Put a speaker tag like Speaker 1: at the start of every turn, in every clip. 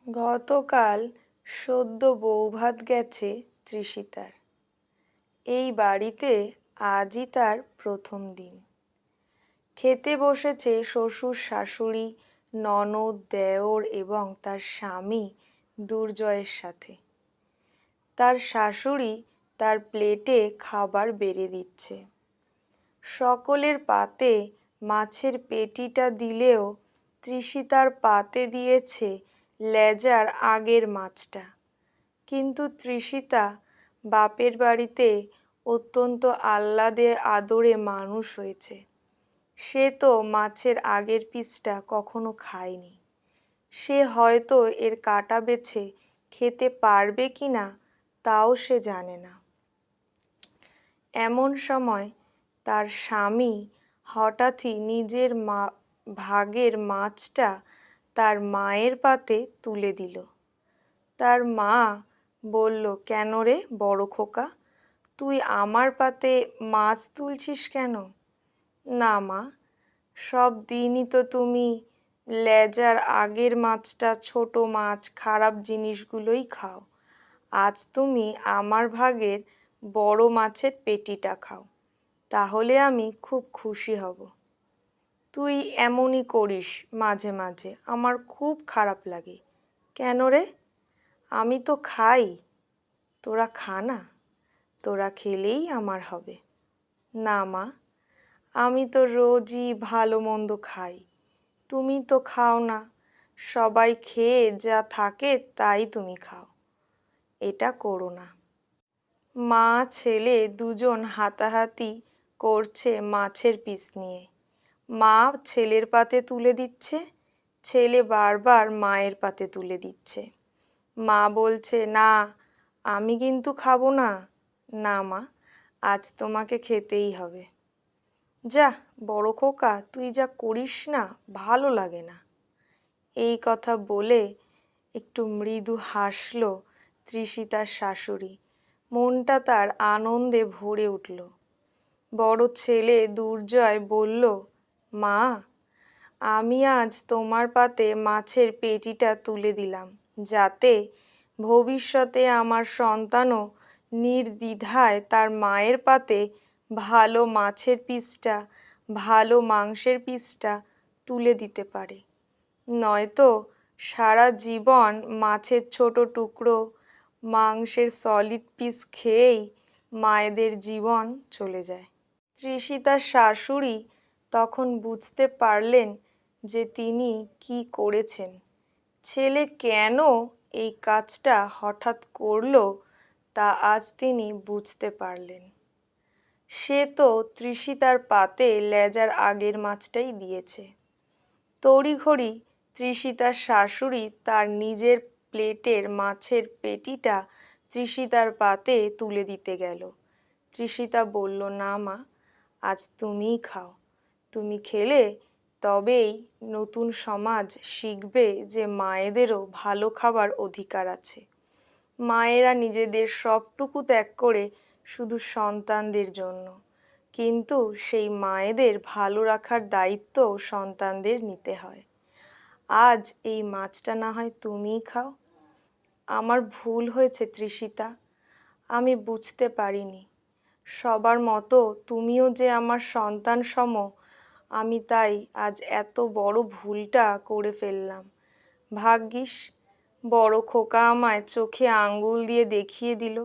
Speaker 1: গতকাল সদ্য বৌভাত গেছে তৃষিতার। এই বাড়িতে আজই তার প্রথম দিন। খেতে বসেছে শ্বশুর শাশুড়ি, ননদ, দেওর এবং তার স্বামী দুর্জয়ের সাথে। তার শাশুড়ি তার প্লেটে খাবার বেড়ে দিচ্ছে। সকলের পাতে মাছের পেটিটা দিলেও তৃষিতার পাতে দিয়েছে লেজার আগের মাছটা। কিন্তু তৃষিতা বাপের বাড়িতে অত্যন্ত আহ্লাদে আদরে মানুষ হয়েছে। সে তো মাছের আগের পিসটা কখনো খায়নি। সে হয়তো এর কাঁটা বেছে খেতে পারবে কি না তাও সে জানে না। এমন সময় তার স্বামী হঠাৎই নিজের ভাগের মাছটা তার মায়ের পাতে তুলে দিল। তার মা বলল, কেন রে বড় খোকা, তুই আমার পাতে মাছ তুলছিস কেন? না মা, সব দিনই তো তুমি লেজার আগের মাছটা, ছোট মাছ, খারাপ জিনিসগুলোই খাও। আজ তুমি আমার ভাগের বড় মাছের পেটিটা খাও, তাহলে আমি খুব খুশি হব। তুই এমনই করিস মাঝে মাঝে, আমার খুব খারাপ লাগে। কেন রে? আমি তো খাই, তোরা খা না, তোরা খেলেই আমার হবে। না মা, আমি তো রোজই ভালো মন্দ খাই, তুমি তো খাও না। সবাই খেয়ে যা থাকে তাই তুমি খাও, এটা করো না। মা ছেলে দুজন হাতাহাতি করছে মাছের পিস নিয়ে। মা ছেলের পাতে তুলে দিচ্ছে, ছেলে বারবার মায়ের পাতে তুলে দিচ্ছে। মা বলছে, না আমি কিন্তু খাবো না। না মা, আজ তোমাকে খেতেই হবে। যা বড় খোকা, তুই যা করিস না, ভালো লাগে না। এই কথা বলে একটু মৃদু হাসল তৃষিতার শাশুড়ি। মনটা তার আনন্দে ভরে উঠল। বড় ছেলে দুর্জয় বলল, মা, আমি আজ তোমার পাতে মাছের পেটিটা তুলে দিলাম, যাতে ভবিষ্যতে আমার সন্তানও নির্দ্বিধায় তার মায়ের পাতে ভালো মাছের পিসটা, ভালো মাংসের পিসটা তুলে দিতে পারে। নয়তো সারা জীবন মাছের ছোট টুকরো, মাংসের সলিড পিস খেয়েই মায়েদের জীবন চলে যায়। তৃষিতার শাশুড়ি তখন বুঝতে পারলেন যে তিনি কি করেছেন। ছেলে কেন এই কাজটা হঠাৎ করলো তা আজ তিনি বুঝতে পারলেন। সে তো তৃষিতার পাতে লেজার আগের মাছটাই দিয়েছে। তড়িঘড়ি তৃষিতার শাশুড়ি তার নিজের প্লেটের মাছের পেটিটা তৃষিতার পাতে তুলে দিতে গেল। তৃষিতা বলল, না মা, আজ তুমিই খাও। তুমি খেলে তবেই নতুন সমাজ শিখবে যে মায়েদেরও ভালো খাবার অধিকার আছে। মায়েরা নিজেদের সবটুকু ত্যাগ করে শুধু সন্তানদের জন্য, কিন্তু সেই মায়েদের ভালো রাখার দায়িত্ব সন্তানদের নিতে হয়। আজ এই মাছটা না হয় তুমিই খাও। আমার ভুল হয়েছে তৃষিতা, আমি বুঝতে পারিনি। সবার মতো তুমিও যে আমার সন্তান সম, আমি তাই আজ এত বড় ভুলটা করে ফেললাম। ভাগ্যিস বড় খোকা আমায় চোখে আঙ্গুল দিয়ে দেখিয়ে দিল।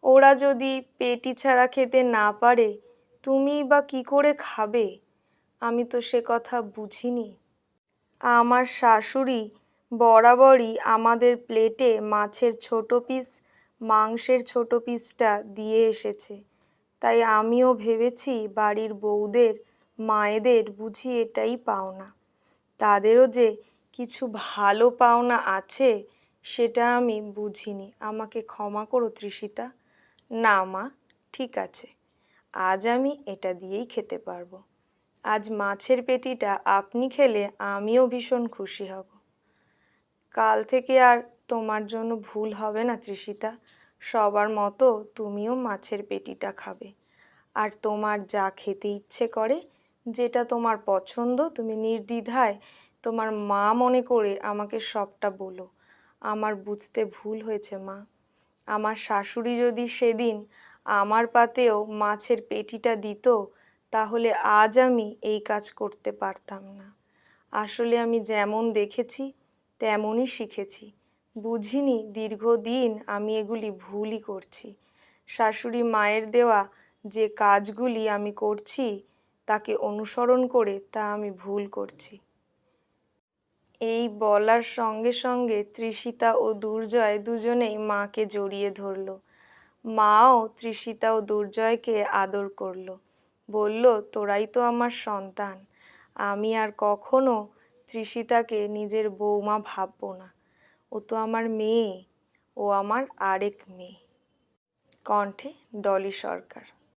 Speaker 1: ওরা যদি পেটি ছাড়া খেতে না পারে, তুমিই বা কি করে খাবে? আমি তো সে কথা বুঝিনি। আমার শাশুড়ি বরাবরই আমাদের প্লেটে মাছের ছোট পিস, মাংসের ছোট পিসটা দিয়ে এসেছে। তাই আমিও ভেবেছি বাড়ির বউদের, মায়েদের বুঝি এটাই পাওনা। তাদেরও যে কিছু ভালো পাওনা আছে সেটা আমি বুঝিনি। আমাকে ক্ষমা করো তৃষিতা। না মা, ঠিক আছে, আজ আমি এটা দিয়েই খেতে পারবো। আজ মাছের পেটিটা আপনি খেলে আমিও ভীষণ খুশি হব। কাল থেকে আর তোমার জন্য ভুল হবে না তৃষিতা। সবার মতো তুমিও মাছের পেটিটা খাবে। আর তোমার যা খেতে ইচ্ছে করে, যেটা তোমার পছন্দ, তুমি নির্দ্বিধায় তোমার মা মনে করে আমাকে সবটা বলো। আমার বুঝতে ভুল হয়েছে মা। আমার শাশুড়ি যদি সেদিন আমার পাতেও মাছের পেটিটা দিত, তাহলে আজ আমি এই কাজ করতে পারতাম না। আসলে আমি যেমন দেখেছি তেমনই শিখেছি। বুঝিনি দীর্ঘদিন আমি এগুলি ভুলই করছি। শাশুড়ি মায়ের দেওয়া যে কাজগুলি আমি করছি তাকে অনুসরণ করে তা আমি ভুল করছি। এই বলার সঙ্গে সঙ্গে তৃষিতা ও দুর্জয় দুজনেই মাকে জড়িয়ে ধরল। মাও তৃষিতা ও দুর্জয়কে আদর করল, বলল, তোরাই তো আমার সন্তান। আমি আর কখনো তৃষিতাকে নিজের বৌমা ভাববো না। ও তো আমার মেয়ে, ও আমার আরেক মেয়ে। কণ্ঠে ডলি সরকার।